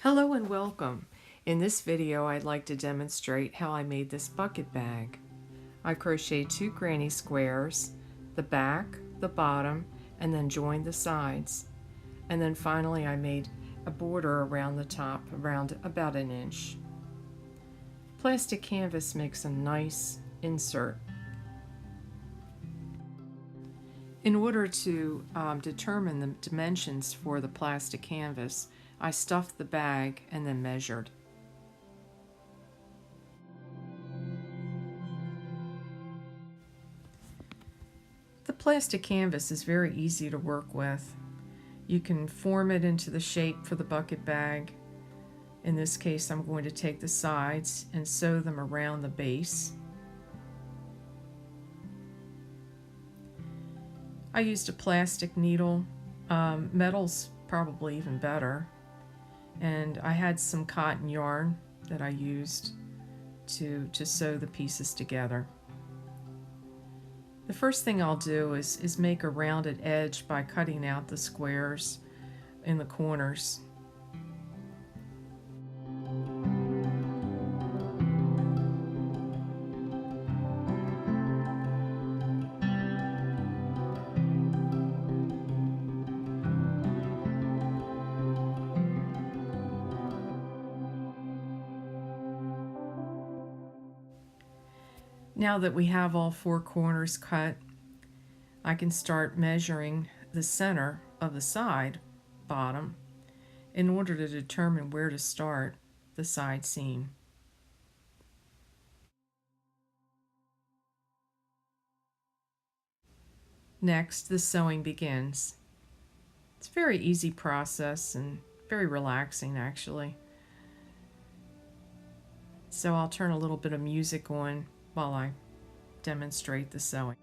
Hello and welcome. In this video I'd like to demonstrate how I made this bucket bag. I crocheted 2 granny squares, the back, the bottom, and then joined the sides. And then finally I made a border around the top, around about 1 inch. Plastic canvas makes a nice insert. In order to determine the dimensions for the plastic canvas, I stuffed the bag and then measured. The plastic canvas is very easy to work with. You can form it into the shape for the bucket bag. In this case, I'm going to take the sides and sew them around the base. I used a plastic needle. Metal's probably even better. And I had some cotton yarn that I used to sew the pieces together. The first thing I'll do is make a rounded edge by cutting out the squares in the corners. Now that we have all 4 corners cut, I can start measuring the center of the side bottom in order to determine where to start the side seam. Next, the sewing begins. It's a very easy process and very relaxing actually. So I'll turn a little bit of music on while I demonstrate the sewing.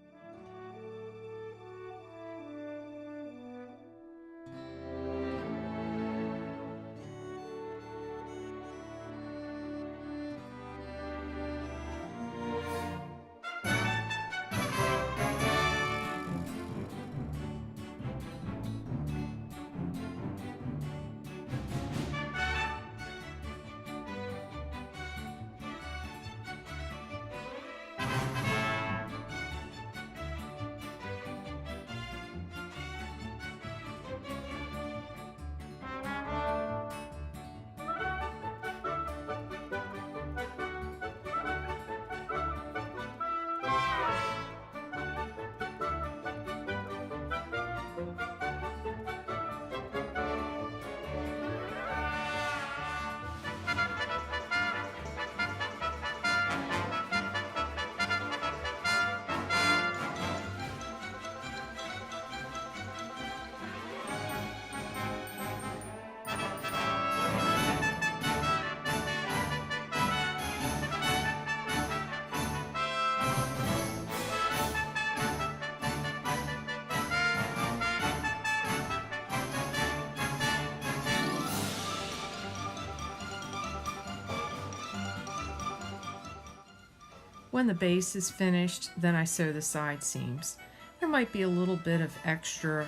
When the base is finished, then I sew the side seams. There might be a little bit of extra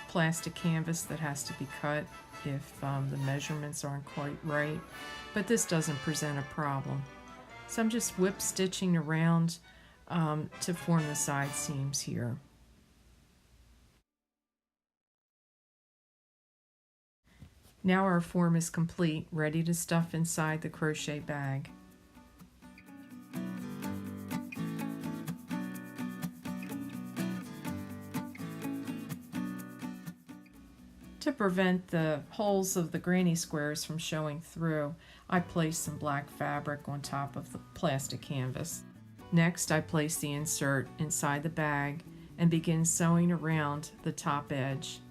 plastic canvas that has to be cut if the measurements aren't quite right, but this doesn't present a problem. So I'm just whip stitching around to form the side seams here. Now our form is complete, ready to stuff inside the crochet bag. To prevent the holes of the granny squares from showing through, I place some black fabric on top of the plastic canvas. Next, I place the insert inside the bag and begin sewing around the top edge.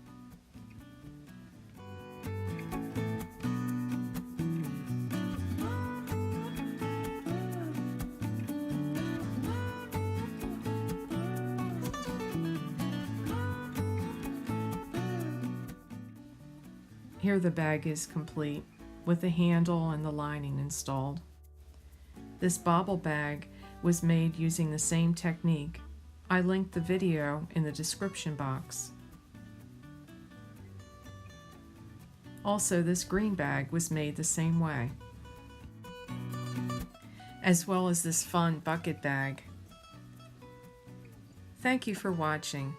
Here the bag is complete with the handle and the lining installed. This bobble bag was made using the same technique. I linked the video in the description box. Also, this green bag was made the same way, as well as this fun bucket bag. Thank you for watching.